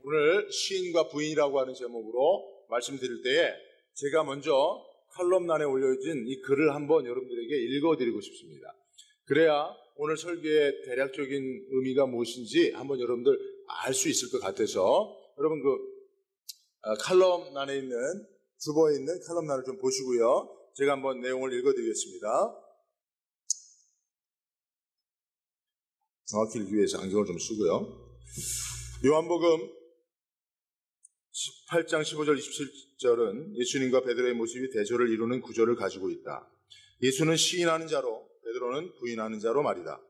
오늘 시인과 부인이라고 하는 제목으로 말씀드릴 때에 제가 먼저 칼럼란에 올려진 이 글을 한번 여러분들에게 읽어드리고 싶습니다. 그래야 오늘 설교의 대략적인 의미가 무엇인지 한번 여러분들 알 수 있을 것 같아서 여러분 칼럼란에 있는 주보에 있는 칼럼란을 좀 보시고요. 제가 한번 내용을 읽어드리겠습니다. 정확히 읽기 위해서 안경을 좀 쓰고요. 요한복음 18장 15절 27절은 예수님과 베드로의 모습이 대조를 이루는 구절을 가지고 있다. 예수는 시인하는 자로 베드로는 부인하는 자로 말이다.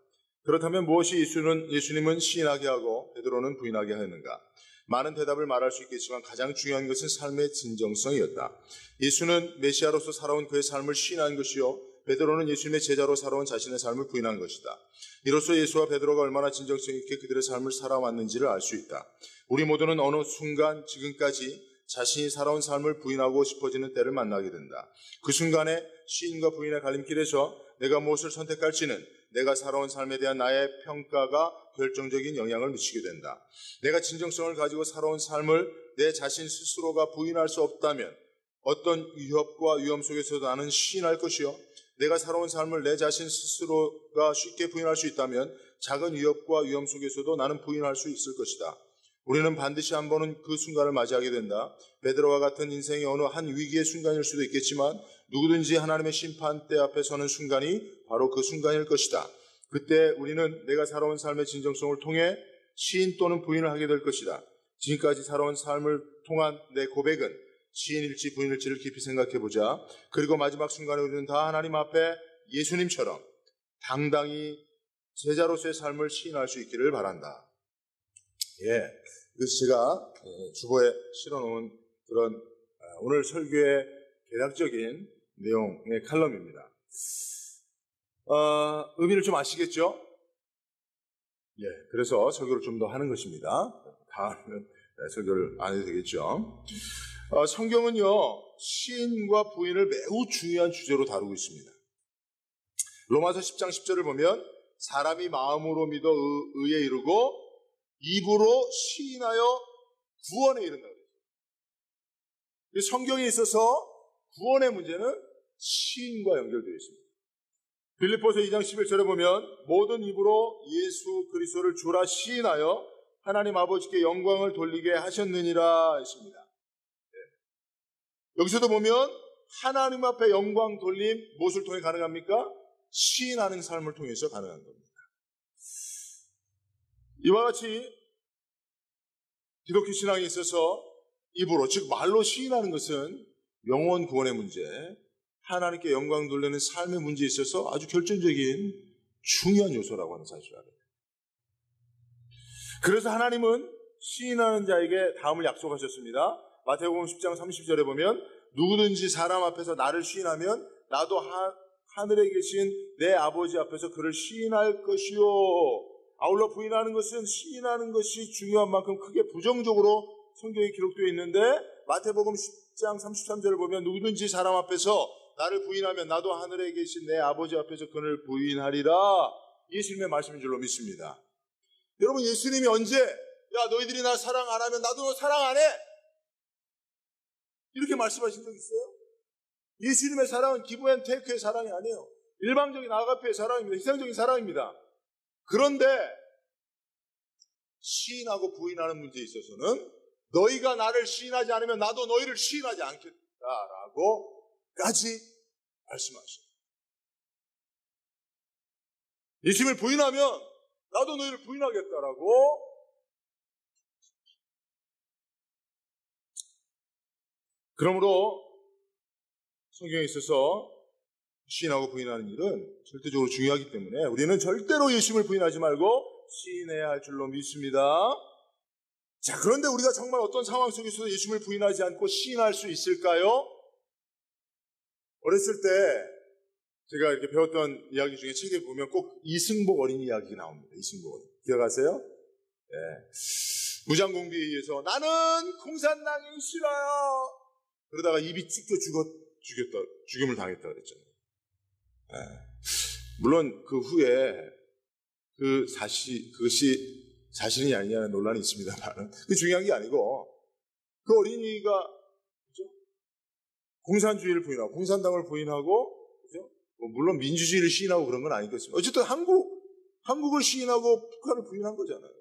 그렇다면 무엇이 예수님은 시인하게 하고 베드로는 부인하게 하였는가? 많은 대답을 말할 수 있겠지만 가장 중요한 것은 삶의 진정성이었다. 예수는 메시아로서 살아온 그의 삶을 시인한 것이요, 베드로는 예수님의 제자로 살아온 자신의 삶을 부인한 것이다. 이로써 예수와 베드로가 얼마나 진정성 있게 그들의 삶을 살아왔는지를 알 수 있다. 우리 모두는 어느 순간 지금까지 자신이 살아온 삶을 부인하고 싶어지는 때를 만나게 된다. 그 순간에 시인과 부인의 갈림길에서 내가 무엇을 선택할지는 내가 살아온 삶에 대한 나의 평가가 결정적인 영향을 미치게 된다. 내가 진정성을 가지고 살아온 삶을 내 자신 스스로가 부인할 수 없다면 어떤 위협과 위험 속에서도 나는 시인할 것이요, 내가 살아온 삶을 내 자신 스스로가 쉽게 부인할 수 있다면 작은 위협과 위험 속에서도 나는 부인할 수 있을 것이다. 우리는 반드시 한 번은 그 순간을 맞이하게 된다. 베드로와 같은 인생의 어느 한 위기의 순간일 수도 있겠지만 누구든지 하나님의 심판대 앞에 서는 순간이 바로 그 순간일 것이다. 그때 우리는 내가 살아온 삶의 진정성을 통해 시인 또는 부인을 하게 될 것이다. 지금까지 살아온 삶을 통한 내 고백은 시인일지 부인일지를 깊이 생각해보자. 그리고 마지막 순간에 우리는 다 하나님 앞에 예수님처럼 당당히 제자로서의 삶을 시인할 수 있기를 바란다. 그래서 제가 주보에 실어놓은 그런 오늘 설교의 대략적인 내용의 칼럼입니다. 의미를 좀 아시겠죠? 그래서 설교를 좀 더 하는 것입니다. 다음은 설교를 안 해도 되겠죠? 성경은요, 시인과 부인을 매우 중요한 주제로 다루고 있습니다. 로마서 10장 10절을 보면 사람이 마음으로 믿어 의에 이르고 입으로 시인하여 구원에 이른다. 성경에 있어서 구원의 문제는 시인과 연결되어 있습니다. 빌립보서 2장 11절에 보면 모든 입으로 예수 그리스도를 주라 시인하여 하나님 아버지께 영광을 돌리게 하셨느니라 했습니다. 여기서도 보면 하나님 앞에 영광 돌림 무엇을 통해 가능합니까? 시인하는 삶을 통해서 가능한 겁니다. 이와 같이 기독교 신앙에 있어서 입으로, 즉 말로 시인하는 것은 영혼 구원의 문제, 하나님께 영광 돌리는 삶의 문제에 있어서 아주 결정적인 중요한 요소라고 하는 사실을 알아요. 그래서 하나님은 시인하는 자에게 다음을 약속하셨습니다. 마태복음 10장 30절에 보면 누구든지 사람 앞에서 나를 시인하면 나도 하늘에 계신 내 아버지 앞에서 그를 시인할 것이요. 아울러 부인하는 것은 시인하는 것이 중요한 만큼 크게 부정적으로 성경에 기록되어 있는데 마태복음 10장 33절을 보면 누구든지 사람 앞에서 나를 부인하면 나도 하늘에 계신 내 아버지 앞에서 그를 부인하리라. 예수님의 말씀인 줄로 믿습니다. 여러분, 예수님이 언제 너희들이 나 사랑 안 하면 나도 너 사랑 안 해, 이렇게 말씀하신 적 있어요? 예수님의 사랑은 기브 앤 테이크의 사랑이 아니에요. 일방적인 아가페의 사랑입니다. 희생적인 사랑입니다. 그런데 시인하고 부인하는 문제에 있어서는 너희가 나를 시인하지 않으면 나도 너희를 시인하지 않겠다라고까지 말씀하셔요. 예수님을 부인하면 나도 너희를 부인하겠다라고. 그러므로 성경에 있어서 시인하고 부인하는 일은 절대적으로 중요하기 때문에 우리는 절대로 예수님을 부인하지 말고 시인해야 할 줄로 믿습니다. 자, 그런데 우리가 정말 어떤 상황 속에서도 예수님을 부인하지 않고 시인할 수 있을까요? 어렸을 때 제가 이렇게 배웠던 이야기 중에 책에 보면 꼭 이승복 어린이 이야기 나옵니다. 이승복 어린이. 기억하세요? 무장공비에 의해서 나는 공산당이 싫어요. 그러다가 입이 찢겨 죽임을 당했다 그랬잖아요. 물론 그 후에 그것이 자신이 아니냐는 논란이 있습니다만 그게 중요한 게 아니고 그 어린이가 그죠? 공산주의를 부인하고 공산당을 부인하고 그죠? 물론 민주주의를 시인하고 그런 건 아니겠습니다. 어쨌든 한국을 시인하고 북한을 부인한 거잖아요.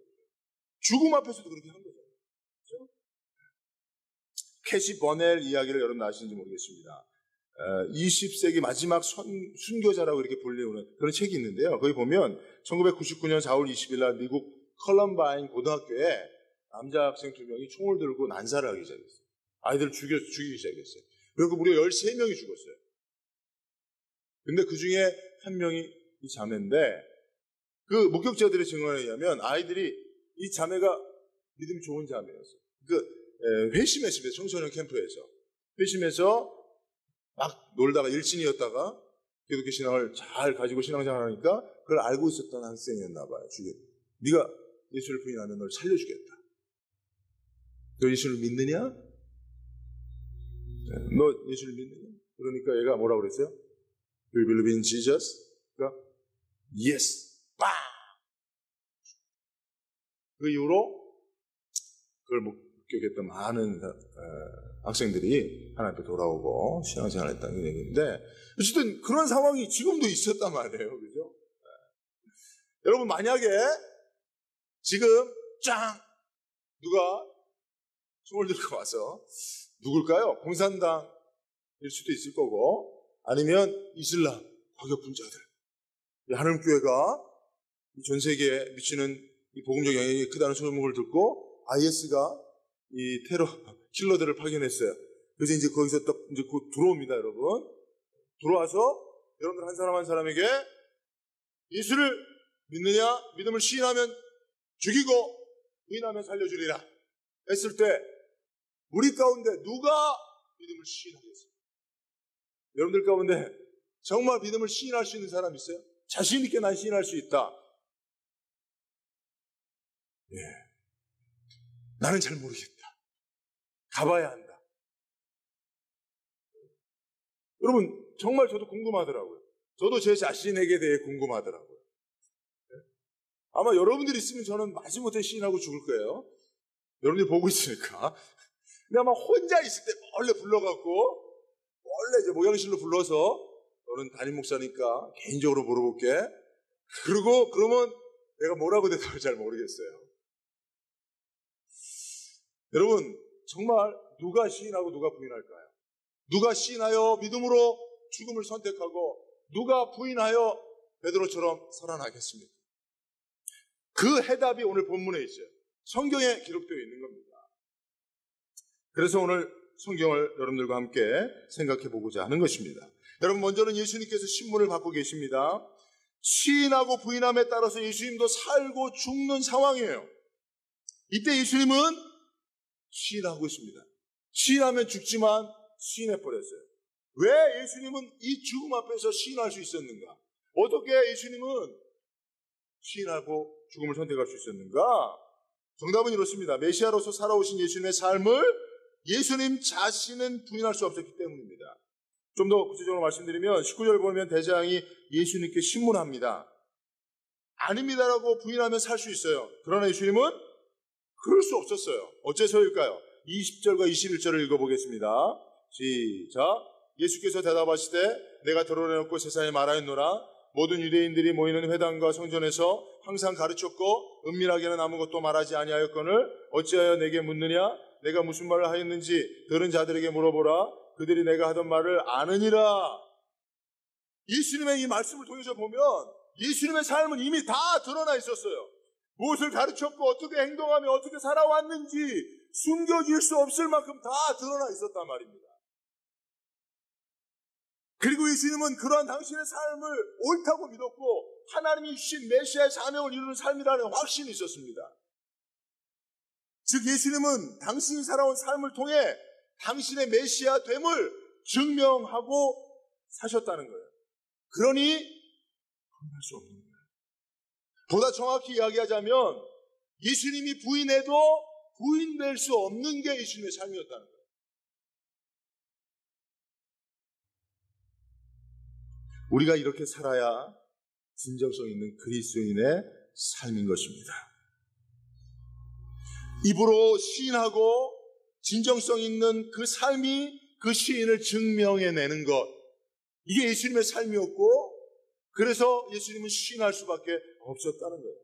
죽음 앞에서도 그렇게 한 거잖아요. 그죠? 캐시 버넬 이야기를 여러분 아시는지 모르겠습니다. 20세기 마지막 순교자라고 이렇게 불리우는 그런 책이 있는데요. 거기 보면 1999년 4월 20일 날 미국 컬럼바인 고등학교에 남자 학생 2명이 총을 들고 난사를 하기 시작했어요. 아이들을 죽이기 시작했어요. 그리고 무려 13명이 죽었어요. 근데 그 중에 한 명이 이 자매인데 그 목격자들의 증언에 의하면 아이들이 이 자매가 믿음이 좋은 자매였어요. 회심했습니다. 청소년 캠프에서. 회심해서 막 놀다가 일진이었다가 기독교 신앙을 잘 가지고 신앙생활하니까 그걸 알고 있었던 학생이었나 봐요. 네가 예수를 부인하면 널 살려주겠다. 너 예수를 믿느냐? 너 예수를 믿느냐? 그러니까 얘가 뭐라고 그랬어요? Do you believe in Jesus? 그러니까 Yes. 빵! 그 이후로 그걸 목격했던 많은 학생들이 하나님 앞에 돌아오고 신앙생활을 했다는 얘기인데 어쨌든 그런 상황이 지금도 있었단 말이에요. 그죠? 여러분 만약에 지금 누가 총을 들고 와서 누굴까요? 공산당일 수도 있을 거고 아니면 이슬람 과격분자들 하늘교회가 전 세계에 미치는 이 복음적 영향이 크다는 소문을 듣고 IS가 이 테러 킬러들을 파견했어요. 그래서 이제 거기서 딱 이제 곧 들어옵니다, 여러분. 들어와서 여러분들 한 사람 한 사람에게 예수를 믿느냐? 믿음을 시인하면 죽이고 부인하면 살려주리라 했을 때 우리 가운데 누가 믿음을 시인하겠어요? 여러분들 가운데 정말 믿음을 시인할 수 있는 사람 있어요? 자신 있게 난 시인할 수 있다. 예. 나는 잘 모르겠다. 가봐야 한다. 여러분 정말 저도 궁금하더라고요. 저도 제 자신에게 대해 궁금하더라고요. 아마 여러분들이 있으면 저는 마지못해 시인하고 죽을 거예요. 여러분들이 보고 있으니까. 근데 아마 혼자 있을 때 원래 불러갖고 원래 이제 목양실로 불러서 너는 담임 목사니까 개인적으로 물어볼게. 그러면 내가 뭐라고 대답할지 잘 모르겠어요. 여러분 정말 누가 시인하고 누가 부인할까요? 누가 시인하여 믿음으로 죽음을 선택하고 누가 부인하여 베드로처럼 살아나겠습니까? 그 해답이 오늘 본문에 있어요. 성경에 기록되어 있는 겁니다. 그래서 오늘 성경을 여러분들과 함께 생각해 보고자 하는 것입니다. 여러분 먼저는 예수님께서 신문을 받고 계십니다. 시인하고 부인함에 따라서 예수님도 살고 죽는 상황이에요. 이때 예수님은 시인하고 있습니다. 시인하면 죽지만 시인해버렸어요. 왜 예수님은 이 죽음 앞에서 시인할 수 있었는가? 어떻게 예수님은 시인하고 죽음을 선택할 수 있었는가? 정답은 이렇습니다. 메시아로서 살아오신 예수님의 삶을 예수님 자신은 부인할 수 없었기 때문입니다. 좀 더 구체적으로 말씀드리면 19절 보면 대장이 예수님께 신문합니다. 아닙니다라고 부인하면 살 수 있어요. 그러나 예수님은 그럴 수 없었어요. 어째서일까요? 20절과 21절을 읽어보겠습니다. 시작. 예수께서 대답하시되 내가 드러내놓고 세상에 말하였노라. 모든 유대인들이 모이는 회당과 성전에서 항상 가르쳤고 은밀하게는 아무것도 말하지 아니하였거늘 어찌하여 내게 묻느냐? 내가 무슨 말을 하였는지 들은 자들에게 물어보라. 그들이 내가 하던 말을 아느니라. 예수님의 이 말씀을 통해서 보면 예수님의 삶은 이미 다 드러나 있었어요. 무엇을 가르쳤고 어떻게 행동하며 어떻게 살아왔는지 숨겨질 수 없을 만큼 다 드러나 있었단 말입니다. 그리고 예수님은 그러한 당신의 삶을 옳다고 믿었고 하나님이 주신 메시아의 사명을 이루는 삶이라는 확신이 있었습니다. 즉 예수님은 당신이 살아온 삶을 통해 당신의 메시아 됨을 증명하고 사셨다는 거예요. 그러니 부인할 수 없는 거예요. 보다 정확히 이야기하자면 예수님이 부인해도 부인될 수 없는 게 예수님의 삶이었다는 거예요. 우리가 이렇게 살아야 진정성 있는 그리스도인의 삶인 것입니다. 입으로 시인하고 진정성 있는 그 삶이 그 시인을 증명해내는 것, 이게 예수님의 삶이었고, 그래서 예수님은 시인할 수밖에 없었다는 거예요.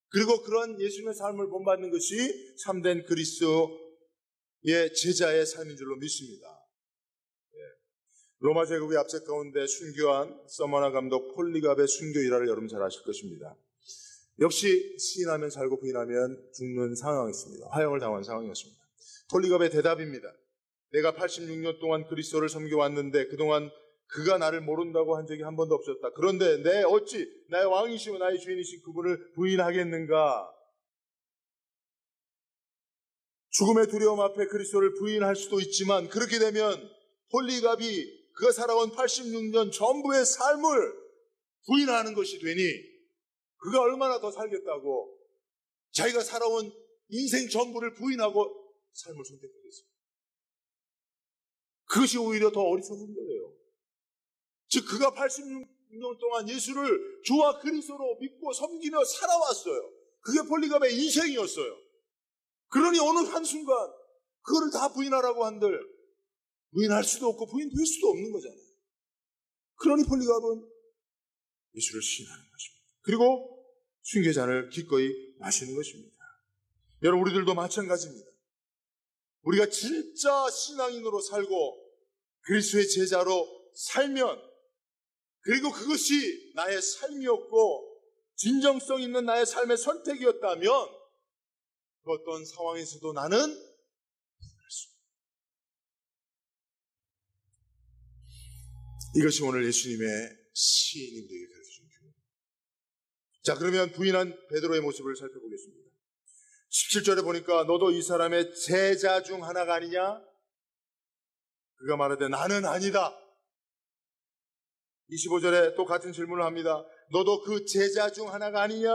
그리고 그런 예수님의 삶을 본받는 것이 참된 그리스도의 제자의 삶인 줄로 믿습니다. 로마 제국의 압제 가운데 순교한 서머나 감독 폴리갑의 순교 일화를 여러분 잘 아실 것입니다. 역시 시인하면 살고 부인하면 죽는 상황이었습니다. 화형을 당한 상황이었습니다. 폴리갑의 대답입니다. 내가 86년 동안 그리스도를 섬겨왔는데 그동안 그가 나를 모른다고 한 적이 한 번도 없었다. 그런데 내 어찌 나의 왕이시고 나의 주인이신 그분을 부인하겠는가? 죽음의 두려움 앞에 그리스도를 부인할 수도 있지만, 그렇게 되면 폴리갑이 그가 살아온 86년 전부의 삶을 부인하는 것이 되니 그가 얼마나 더 살겠다고 자기가 살아온 인생 전부를 부인하고 삶을 선택하겠습니다. 그것이 오히려 더 어리석은 거예요. 즉 그가 86년 동안 예수를 주와 그리스도로 믿고 섬기며 살아왔어요. 그게 폴리갑의 인생이었어요. 그러니 어느 한순간 그거를 다 부인하라고 한들 부인할 수도 없고 부인될 수도 없는 거잖아요. 그러니 폴리갑은 예수를 시인하는 것입니다. 그리고 순교잔을 기꺼이 마시는 것입니다. 여러분, 우리들도 마찬가지입니다. 우리가 진짜 신앙인으로 살고 그리스도의 제자로 살면, 그리고 그것이 나의 삶이었고 진정성 있는 나의 삶의 선택이었다면 그 어떤 상황에서도 나는 이것이 오늘 예수님의 시인님들에게 가르쳐준 교훈입니다. 자, 그러면 부인한 베드로의 모습을 살펴보겠습니다. 17절에 보니까 너도 이 사람의 제자 중 하나가 아니냐? 그가 말하되 나는 아니다. 25절에 또 같은 질문을 합니다. 너도 그 제자 중 하나가 아니냐?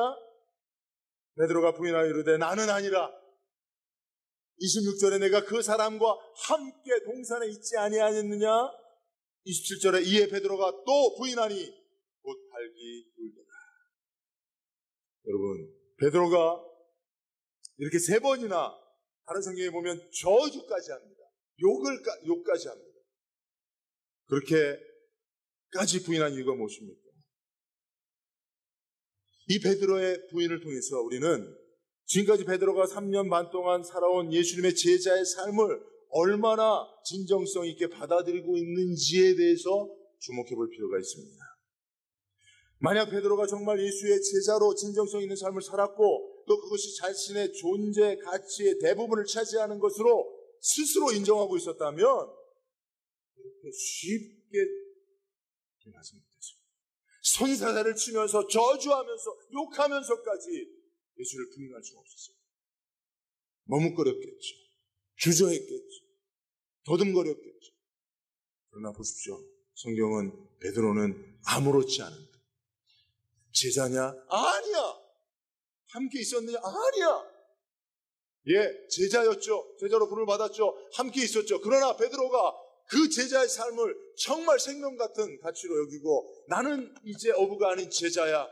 베드로가 부인하여 이르되 나는 아니라. 26절에 내가 그 사람과 함께 동산에 있지 아니하였느냐? 27절에 이에 베드로가 또 부인하니 곧 발기 울더라. 여러분, 베드로가 이렇게 3번이나 다른 성경에 보면 저주까지 합니다. 욕까지 합니다. 그렇게까지 부인한 이유가 무엇입니까? 이 베드로의 부인을 통해서 우리는 지금까지 베드로가 3년 반 동안 살아온 예수님의 제자의 삶을 얼마나 진정성 있게 받아들이고 있는지에 대해서 주목해 볼 필요가 있습니다. 만약 베드로가 정말 예수의 제자로 진정성 있는 삶을 살았고 또 그것이 자신의 존재 가치의 대부분을 차지하는 것으로 스스로 인정하고 있었다면 이렇게 쉽게 변하지 못했습니다. 손사래를 치면서 저주하면서 욕하면서까지 예수를 부인할 수가 없었어요. 머뭇거렸겠죠. 주저했겠죠. 더듬거렸겠죠. 그러나 보십시오. 성경은 베드로는 아무렇지 않은데 제자냐? 아니야. 함께 있었느냐? 아니야. 예, 제자였죠. 제자로 부름을 받았죠. 함께 있었죠. 그러나 베드로가 그 제자의 삶을 정말 생명 같은 가치로 여기고 나는 이제 어부가 아닌 제자야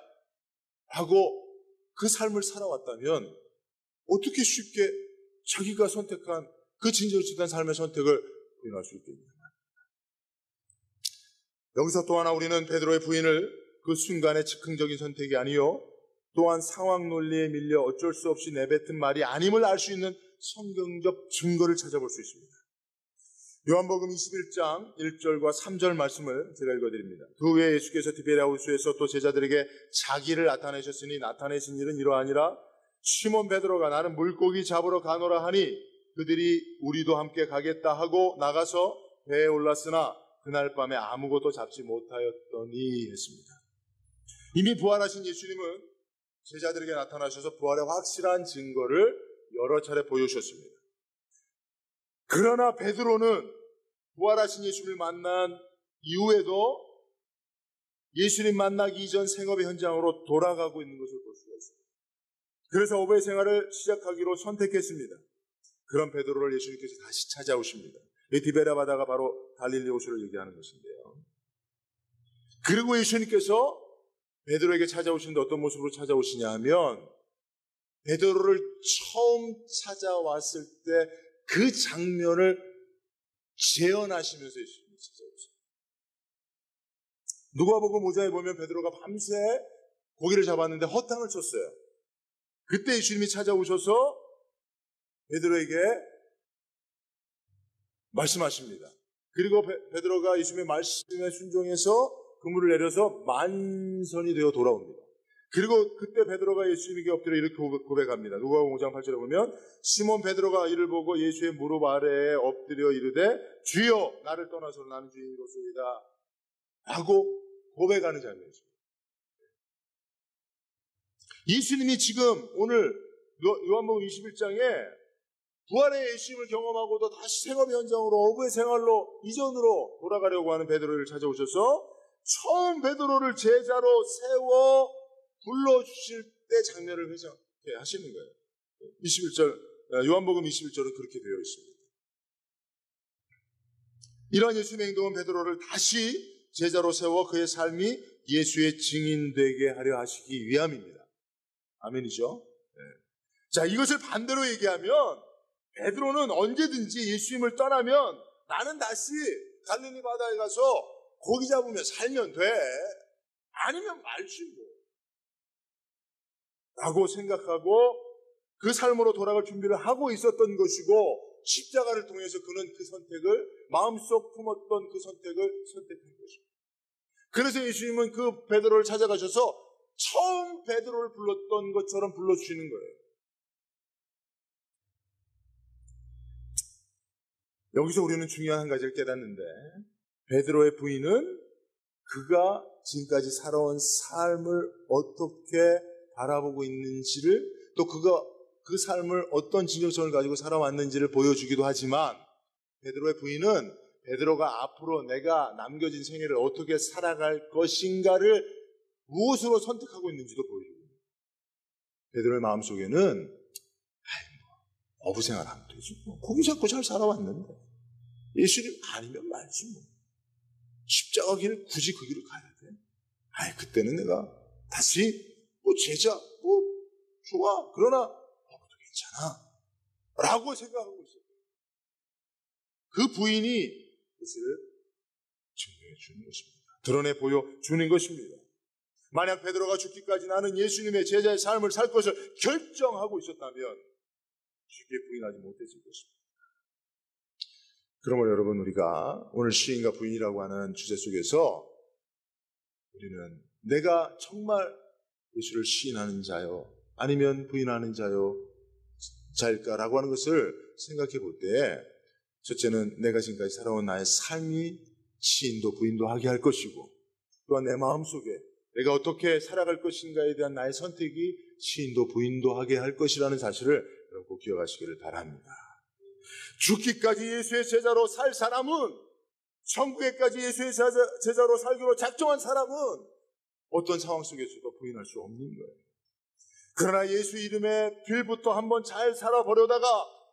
하고 그 삶을 살아왔다면 어떻게 쉽게 자기가 선택한 그 진정직한 삶의 선택을 부인할 수 있겠냐. 여기서 또 하나 우리는 베드로의 부인을 그 순간의 즉흥적인 선택이 아니요 또한 상황 논리에 밀려 어쩔 수 없이 내뱉은 말이 아님을 알 수 있는 성경적 증거를 찾아볼 수 있습니다. 요한복음 21장 1절과 3절 말씀을 제가 읽어드립니다. 그 후에 예수께서 디베랴 호수에서 또 제자들에게 자기를 나타내셨으니 나타내신 일은 이러하니라. 시몬 베드로가 나는 물고기 잡으러 가노라 하니 그들이 우리도 함께 가겠다 하고 나가서 배에 올랐으나 그날 밤에 아무것도 잡지 못하였더니 했습니다. 이미 부활하신 예수님은 제자들에게 나타나셔서 부활의 확실한 증거를 여러 차례 보여주셨습니다. 그러나 베드로는 부활하신 예수님을 만난 이후에도 예수님 만나기 이전 생업의 현장으로 돌아가고 있는 것을 볼 수가 있습니다. 그래서 어부의 생활을 시작하기로 선택했습니다. 그런 베드로를 예수님께서 다시 찾아오십니다. 이 디베랴 바다가 바로 갈릴리 호수를 얘기하는 것인데요. 그리고 예수님께서 베드로에게 찾아오시는데 어떤 모습으로 찾아오시냐 하면 베드로를 처음 찾아왔을 때 그 장면을 재현하시면서 예수님이 찾아오셨어요. 누가복음 5장에 보면 베드로가 밤새 고기를 잡았는데 허탕을 쳤어요. 그때 예수님이 찾아오셔서 베드로에게 말씀하십니다. 그리고 베드로가 예수님의 말씀에 순종해서 그물을 내려서 만선이 되어 돌아옵니다. 그리고 그때 베드로가 예수님에게 엎드려 이렇게 고백합니다. 누가복음 5장 8절에 보면 시몬 베드로가 이를 보고 예수의 무릎 아래에 엎드려 이르되 주여 나를 떠나서 나는 주인으로소이다 하고 고백하는 장면이죠. 예수님이 지금 오늘 요한복음 21장에 부활의 예수님을 경험하고도 다시 생업 현장으로 어부의 생활로 이전으로 돌아가려고 하는 베드로를 찾아오셔서 처음 베드로를 제자로 세워 불러주실 때 장면을 회상해 하시는 거예요. 21절, 요한복음 21절은 그렇게 되어 있습니다. 이러한 예수님의 행동은 베드로를 다시 제자로 세워 그의 삶이 예수의 증인되게 하려 하시기 위함입니다. 아멘이죠? 네. 자, 이것을 반대로 얘기하면 베드로는 언제든지 예수님을 떠나면 나는 다시 갈릴리 바다에 가서 고기 잡으며 살면 돼. 아니면 말지 뭐. 라고 생각하고 그 삶으로 돌아갈 준비를 하고 있었던 것이고 십자가를 통해서 그는 그 선택을 마음속 품었던 그 선택을 선택한 것입니다. 그래서 예수님은 그 베드로를 찾아가셔서 처음 베드로를 불렀던 것처럼 불러주시는 거예요. 여기서 우리는 중요한 한 가지를 깨닫는데 베드로의 부인은 그가 지금까지 살아온 삶을 어떻게 바라보고 있는지를 또 그가 그 삶을 어떤 진정성을 가지고 살아왔는지를 보여주기도 하지만 베드로의 부인은 베드로가 앞으로 내가 남겨진 생애를 어떻게 살아갈 것인가를 무엇으로 선택하고 있는지도 보여줍니다. 베드로의 마음속에는 어부 생활하면 되지 뭐. 고기 잡고 잘 살아왔는데 예수님 아니면 말지 뭐. 십자가 길 굳이 그 길을 가야 돼. 그때는 내가 다시 뭐 제자 뭐 좋아 그러나 어부도 괜찮아 라고 생각하고 있어요. 그 부인이 그것을 증명해 주는 것입니다. 드러내 보여주는 것입니다. 만약 베드로가 죽기까지 나는 예수님의 제자의 삶을 살 것을 결정하고 있었다면 쉽게 부인하지 못했을 것입니다. 그러므로 여러분 우리가 오늘 시인과 부인이라고 하는 주제 속에서 우리는 내가 정말 예수를 시인하는 자요 아니면 부인하는 자일까라고 하는 것을 생각해 볼 때 첫째는 내가 지금까지 살아온 나의 삶이 시인도 부인도 하게 할 것이고 또한 내 마음속에 내가 어떻게 살아갈 것인가에 대한 나의 선택이 시인도 부인도 하게 할 것이라는 사실을 여러분 꼭 기억하시기를 바랍니다. 죽기까지 예수의 제자로 살 사람은 천국에까지 예수의 제자로 살기로 작정한 사람은 어떤 상황 속에서도 부인할 수 없는 거예요. 그러나 예수 이름의 길부터 한번 잘 살아보려다가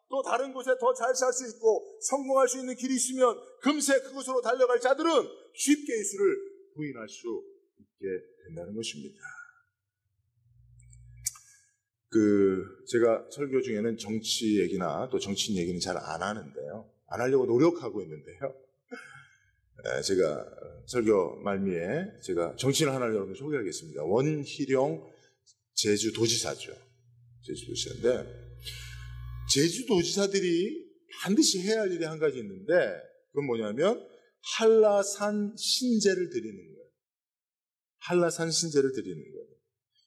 또 다른 곳에 더 잘 살 수 있고 성공할 수 있는 길이 있으면 금세 그곳으로 달려갈 자들은 쉽게 예수를 부인할 수 있게 된다는 것입니다. 제가 설교 중에는 정치 얘기나 또 정치인 얘기는 잘 안 하는데요. 안 하려고 노력하고 있는데요. 제가 설교 말미에 제가 정치인을 하나 여러분 소개하겠습니다. 원희룡 제주도지사죠. 제주도지사인데 제주도지사들이 반드시 해야 할 일이 한 가지 있는데 그건 뭐냐면 한라산 신제를 드리는 거예요. 한라산 신제를 드리는 거예요.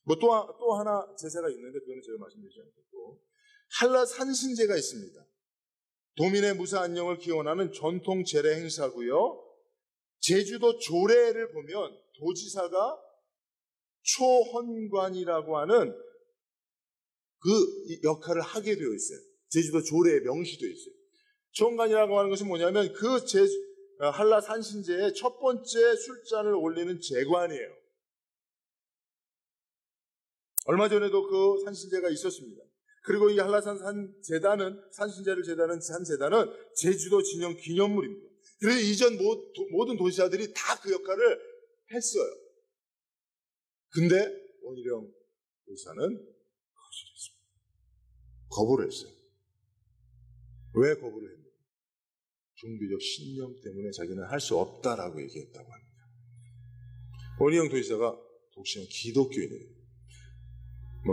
뭐 또 하나 제사가 있는데 그거는 제가 말씀드리지 않겠고 한라산 신제가 있습니다. 도민의 무사 안녕을 기원하는 전통 제례 행사고요. 제주도 조례를 보면 도지사가 초헌관이라고 하는 그 역할을 하게 되어 있어요. 제주도 조례에 명시되어 있어요. 초헌관이라고 하는 것은 뭐냐면 그 한라산 신제의 첫 번째 술잔을 올리는 제관이에요. 얼마 전에도 그 산신제가 있었습니다. 그리고 이 한라산 산신제를 제단은 산제단은 제주도 진영 기념물입니다. 그래서 이전 모든 도지사들이 다 그 역할을 했어요. 근데 원희룡 도지사는 거절했습니다. 거부를 했어요. 왜 거부를 했냐? 종교적 신념 때문에 자기는 할 수 없다라고 얘기했다고 합니다. 원희영 도지사가 독실한 기독교인이에요.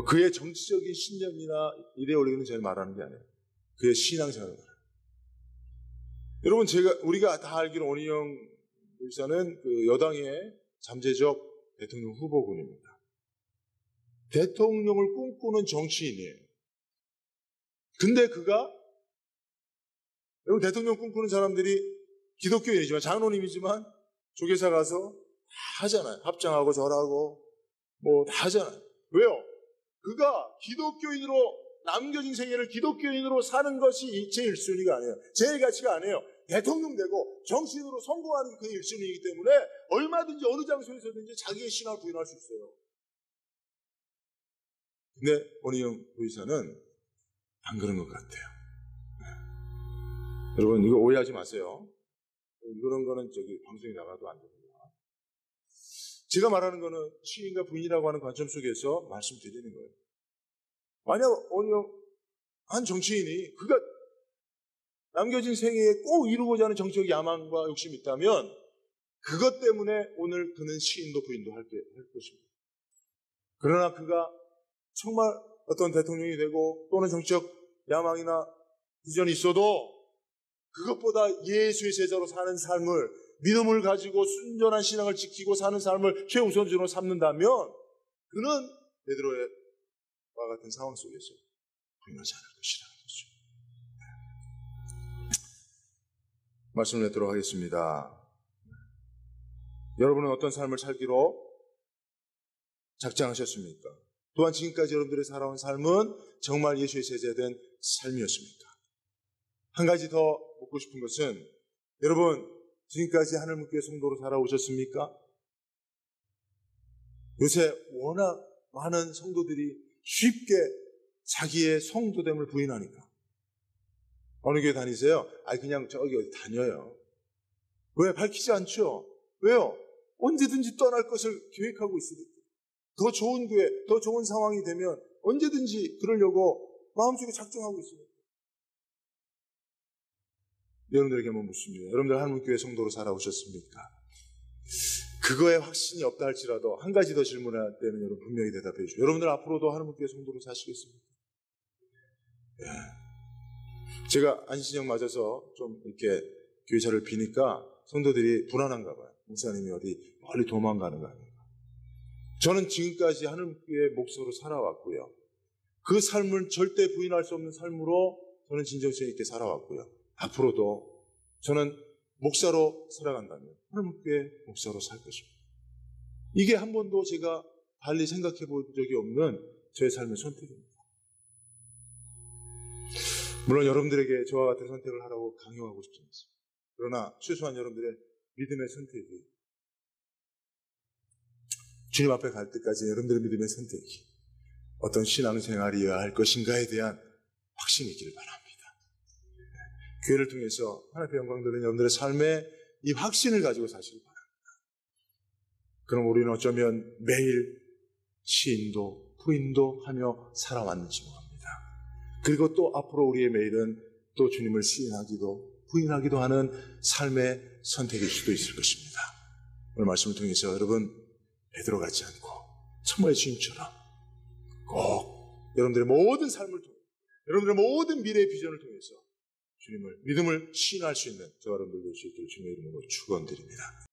그의 정치적인 신념이나 이데올로기는 제가 말하는 게 아니에요. 그의 신앙생활을 말해요. 여러분, 우리가 다 알기로 원희영 도지사는 그 여당의 잠재적 대통령 후보군입니다. 대통령을 꿈꾸는 정치인이에요. 근데 그가, 여러분, 대통령 꿈꾸는 사람들이 기독교인이지만, 장로님이지만, 조계사 가서 다 하잖아요. 합장하고 절하고, 다 하잖아요. 왜요? 그가 기독교인으로, 남겨진 생애를 기독교인으로 사는 것이 제 1순위가 아니에요. 제 가치가 아니에요. 대통령 되고 정치인으로 성공하는 게 그의 1순위이기 때문에 얼마든지 어느 장소에서든지 자기의 신앙을 부인할 수 있어요. 근데 원희영 도지사는 안 그런 것 같아요. 여러분, 이거 오해하지 마세요. 이런 거는 방송에 나가도 안 됩니다. 제가 말하는 거는 시인과 부인이라고 하는 관점 속에서 말씀드리는 거예요. 만약 원희영 한 정치인이 그가 남겨진 생애에 꼭 이루고자 하는 정치적 야망과 욕심이 있다면 그것 때문에 오늘 그는 시인도 부인도 할 것입니다. 그러나 그가 정말 어떤 대통령이 되고 또는 정치적 야망이나 비전이 있어도 그것보다 예수의 제자로 사는 삶을, 믿음을 가지고 순전한 신앙을 지키고 사는 삶을 최우선적으로 삼는다면 그는 베드로와 같은 상황 속에서 부인하지 않을 것이라는 거죠. 말씀을 맺도록 하겠습니다. 여러분은 어떤 삶을 살기로 작정하셨습니까? 또한 지금까지 여러분들이 살아온 삶은 정말 예수의 제자된 삶이었습니까? 한 가지 더 묻고 싶은 것은, 여러분 지금까지 하늘문교회 성도로 살아오셨습니까? 요새 워낙 많은 성도들이 쉽게 자기의 성도됨을 부인하니까. 어느 교회 다니세요? 그냥 저기 어디 다녀요. 왜? 밝히지 않죠? 왜요? 언제든지 떠날 것을 계획하고 있으니까. 더 좋은 교회, 더 좋은 상황이 되면 언제든지 그러려고 마음속에 작정하고 있습니다. 여러분들에게 한번 묻습니다. 여러분들 하늘문교회 성도로 살아오셨습니까? 그거에 확신이 없다 할지라도 한 가지 더 질문할 때는 여러분 분명히 대답해 주세요. 여러분들 앞으로도 하늘문교회 성도로 사시겠습니까? 예. 제가 안신령 맞아서 좀 이렇게 교회차를 비니까 성도들이 불안한가 봐요. 목사님이 어디 멀리 도망가는 거 아닌가. 저는 지금까지 하늘문교회 목사로 살아왔고요. 그 삶을 절대 부인할 수 없는 삶으로 저는 진정성 있게 살아왔고요. 앞으로도 저는 목사로 살아간다면 하늘문교회 목사로 살 것입니다. 이게 한 번도 제가 달리 생각해 본 적이 없는 저의 삶의 선택입니다. 물론 여러분들에게 저와 같은 선택을 하라고 강요하고 싶지 않습니다. 그러나 최소한 여러분들의 믿음의 선택이, 주님 앞에 갈 때까지 여러분들의 믿음의 선택이 어떤 신앙생활이어야 할 것인가에 대한 확신이 있기를 바랍니다. 교회를 통해서 하나님의 영광 돌리는 여러분들의 삶에 이 확신을 가지고 사시기 바랍니다. 그럼 우리는 어쩌면 매일 시인도 부인도 하며 살아왔는지 모릅니다. 그리고 또 앞으로 우리의 매일은 또 주님을 시인하기도 부인하기도 하는 삶의 선택일 수도 있을 것입니다. 오늘 말씀을 통해서 여러분 베드로 같지 않고 정말 주님처럼 꼭 여러분들의 모든 삶을 통해 여러분들의 모든 미래의 비전을 통해서 주님을 믿음을 시인할 수 있는 저와 여러분들 될 수 있도록 주님의 이름으로 축원드립니다.